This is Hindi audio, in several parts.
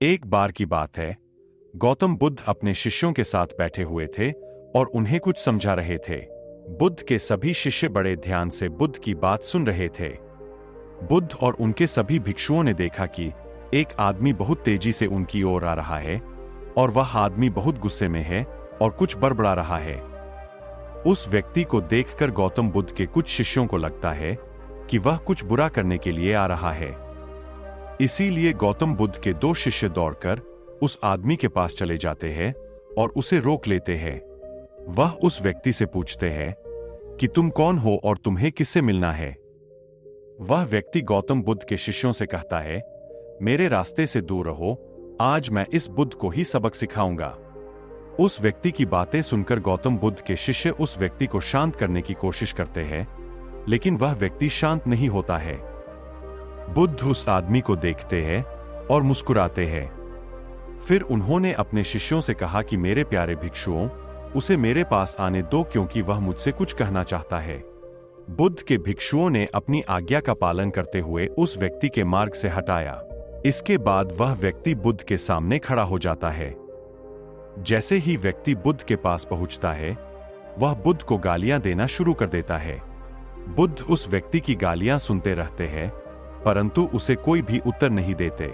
एक बार की बात है, गौतम बुद्ध अपने शिष्यों के साथ बैठे हुए थे और उन्हें कुछ समझा रहे थे। बुद्ध के सभी शिष्य बड़े ध्यान से बुद्ध की बात सुन रहे थे। बुद्ध और उनके सभी भिक्षुओं ने देखा कि एक आदमी बहुत तेजी से उनकी ओर आ रहा है और वह आदमी बहुत गुस्से में है और कुछ बड़बड़ा रहा है। उस व्यक्ति को देखकर गौतम बुद्ध के कुछ शिष्यों को लगता है कि वह कुछ बुरा करने के लिए आ रहा है। इसीलिए गौतम बुद्ध के दो शिष्य दौड़कर उस आदमी के पास चले जाते हैं और उसे रोक लेते हैं। वह उस व्यक्ति से पूछते हैं कि तुम कौन हो और तुम्हें किससे मिलना है। वह व्यक्ति गौतम बुद्ध के शिष्यों से कहता है, मेरे रास्ते से दूर रहो, आज मैं इस बुद्ध को ही सबक सिखाऊंगा। उस व्यक्ति की बातें सुनकर गौतम बुद्ध के शिष्य उस व्यक्ति को शांत करने की कोशिश करते हैं, लेकिन वह व्यक्ति शांत नहीं होता है। बुद्ध उस आदमी को देखते हैं और मुस्कुराते हैं। फिर उन्होंने अपने शिष्यों से कहा कि मेरे प्यारे भिक्षुओं, उसे मेरे पास आने दो क्योंकि वह मुझसे कुछ कहना चाहता है। बुद्ध के भिक्षुओं ने अपनी आज्ञा का पालन करते हुए उस व्यक्ति के मार्ग से हटाया। इसके बाद वह व्यक्ति बुद्ध के सामने खड़ा हो जाता है। जैसे ही व्यक्ति बुद्ध के पास पहुंचता है, वह बुद्ध को गालियां देना शुरू कर देता है। बुद्ध उस व्यक्ति की गालियां सुनते रहते हैं, परंतु उसे कोई भी उत्तर नहीं देते।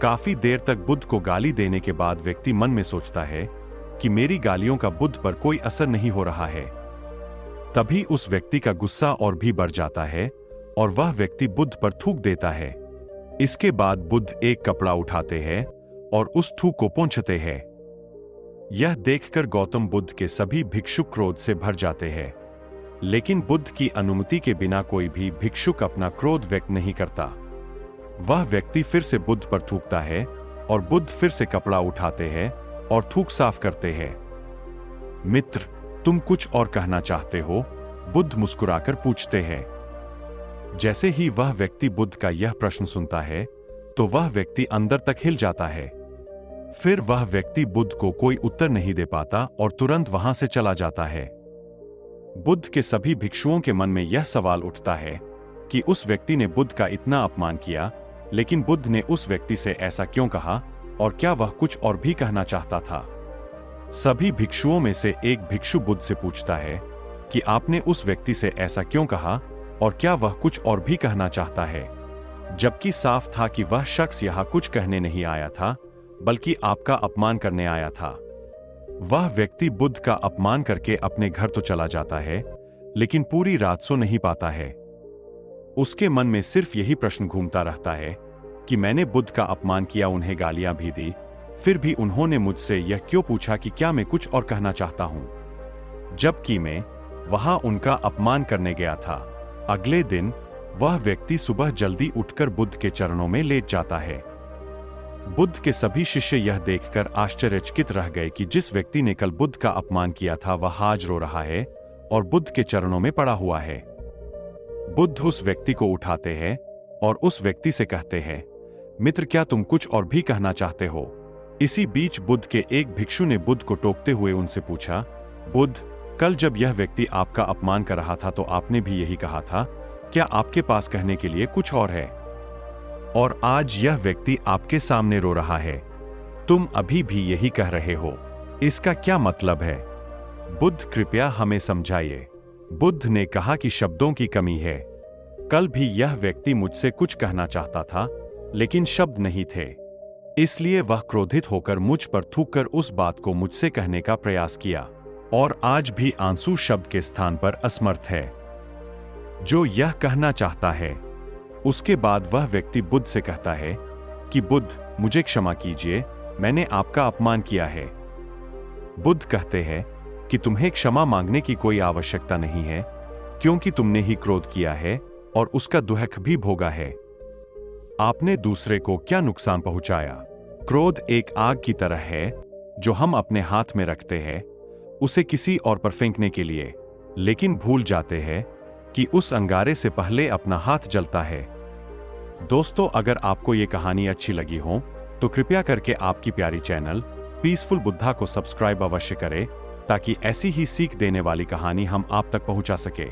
काफी देर तक बुद्ध को गाली देने के बाद व्यक्ति मन में सोचता है कि मेरी गालियों का बुद्ध पर कोई असर नहीं हो रहा है। तभी उस व्यक्ति का गुस्सा और भी बढ़ जाता है और वह व्यक्ति बुद्ध पर थूक देता है। इसके बाद बुद्ध एक कपड़ा उठाते हैं और उस थूक को पोंछते हैं। यह देखकर गौतम बुद्ध के सभी भिक्षुक क्रोध से भर जाते हैं, लेकिन बुद्ध की अनुमति के बिना कोई भी भिक्षुक अपना क्रोध व्यक्त नहीं करता। वह व्यक्ति फिर से बुद्ध पर थूकता है और बुद्ध फिर से कपड़ा उठाते हैं और थूक साफ करते हैं। मित्र, तुम कुछ और कहना चाहते हो? बुद्ध मुस्कुराकर पूछते हैं। जैसे ही वह व्यक्ति बुद्ध का यह प्रश्न सुनता है, तो वह व्यक्ति अंदर तक हिल जाता है। फिर वह व्यक्ति बुद्ध को कोई उत्तर नहीं दे पाता और तुरंत वहां से चला जाता है। बुद्ध के सभी भिक्षुओं के मन में यह सवाल उठता है कि उस व्यक्ति ने बुद्ध का इतना अपमान किया, लेकिन बुद्ध ने उस व्यक्ति से ऐसा क्यों कहा और क्या वह कुछ और भी कहना चाहता था। सभी भिक्षुओं में से एक भिक्षु बुद्ध से पूछता है कि आपने उस व्यक्ति से ऐसा क्यों कहा और क्या वह कुछ और भी कहना चाहता है, जबकि साफ था कि वह शख्स यहां कुछ कहने नहीं आया था, बल्कि आपका अपमान करने आया था। वह व्यक्ति बुद्ध का अपमान करके अपने घर तो चला जाता है, लेकिन पूरी रात सो नहीं पाता है। उसके मन में सिर्फ यही प्रश्न घूमता रहता है कि मैंने बुद्ध का अपमान किया, उन्हें गालियां भी दी, फिर भी उन्होंने मुझसे यह क्यों पूछा कि क्या मैं कुछ और कहना चाहता हूं, जबकि मैं वहां उनका अपमान करने गया था। अगले दिन वह व्यक्ति सुबह जल्दी उठकर बुद्ध के चरणों में लेट जाता है। बुद्ध के सभी शिष्य यह देखकर आश्चर्यचकित रह गए कि जिस व्यक्ति ने कल बुद्ध का अपमान किया था वह आज रो रहा है और बुद्ध के चरणों में पड़ा हुआ है। बुद्ध उस व्यक्ति को उठाते हैं और उस व्यक्ति से कहते हैं, मित्र, क्या तुम कुछ और भी कहना चाहते हो? इसी बीच बुद्ध के एक भिक्षु ने बुद्ध को टोकते हुए उनसे पूछा, बुद्ध, कल जब यह व्यक्ति आपका अपमान कर रहा था तो आपने भी यही कहा था, क्या आपके पास कहने के लिए कुछ और है? और आज यह व्यक्ति आपके सामने रो रहा है, तुम अभी भी यही कह रहे हो, इसका क्या मतलब है? बुद्ध, कृपया हमें समझाइए। बुद्ध ने कहा कि शब्दों की कमी है। कल भी यह व्यक्ति मुझसे कुछ कहना चाहता था, लेकिन शब्द नहीं थे, इसलिए वह क्रोधित होकर मुझ पर थूककर उस बात को मुझसे कहने का प्रयास किया, और आज भी आंसू शब्द के स्थान पर असमर्थ है जो यह कहना चाहता है। उसके बाद वह व्यक्ति बुद्ध से कहता है कि बुद्ध, मुझे क्षमा कीजिए, मैंने आपका अपमान किया है। बुद्ध कहते हैं कि तुम्हें क्षमा मांगने की कोई आवश्यकता नहीं है, क्योंकि तुमने ही क्रोध किया है और उसका दुख भी भोगा है। आपने दूसरे को क्या नुकसान पहुंचाया? क्रोध एक आग की तरह है जो हम अपने हाथ में रखते हैं उसे किसी और पर फेंकने के लिए, लेकिन भूल जाते हैं कि उस अंगारे से पहले अपना हाथ जलता है। दोस्तों, अगर आपको ये कहानी अच्छी लगी हो तो कृपया करके आपकी प्यारी चैनल पीसफुल बुद्धा को सब्सक्राइब अवश्य करें, ताकि ऐसी ही सीख देने वाली कहानी हम आप तक पहुंचा सके।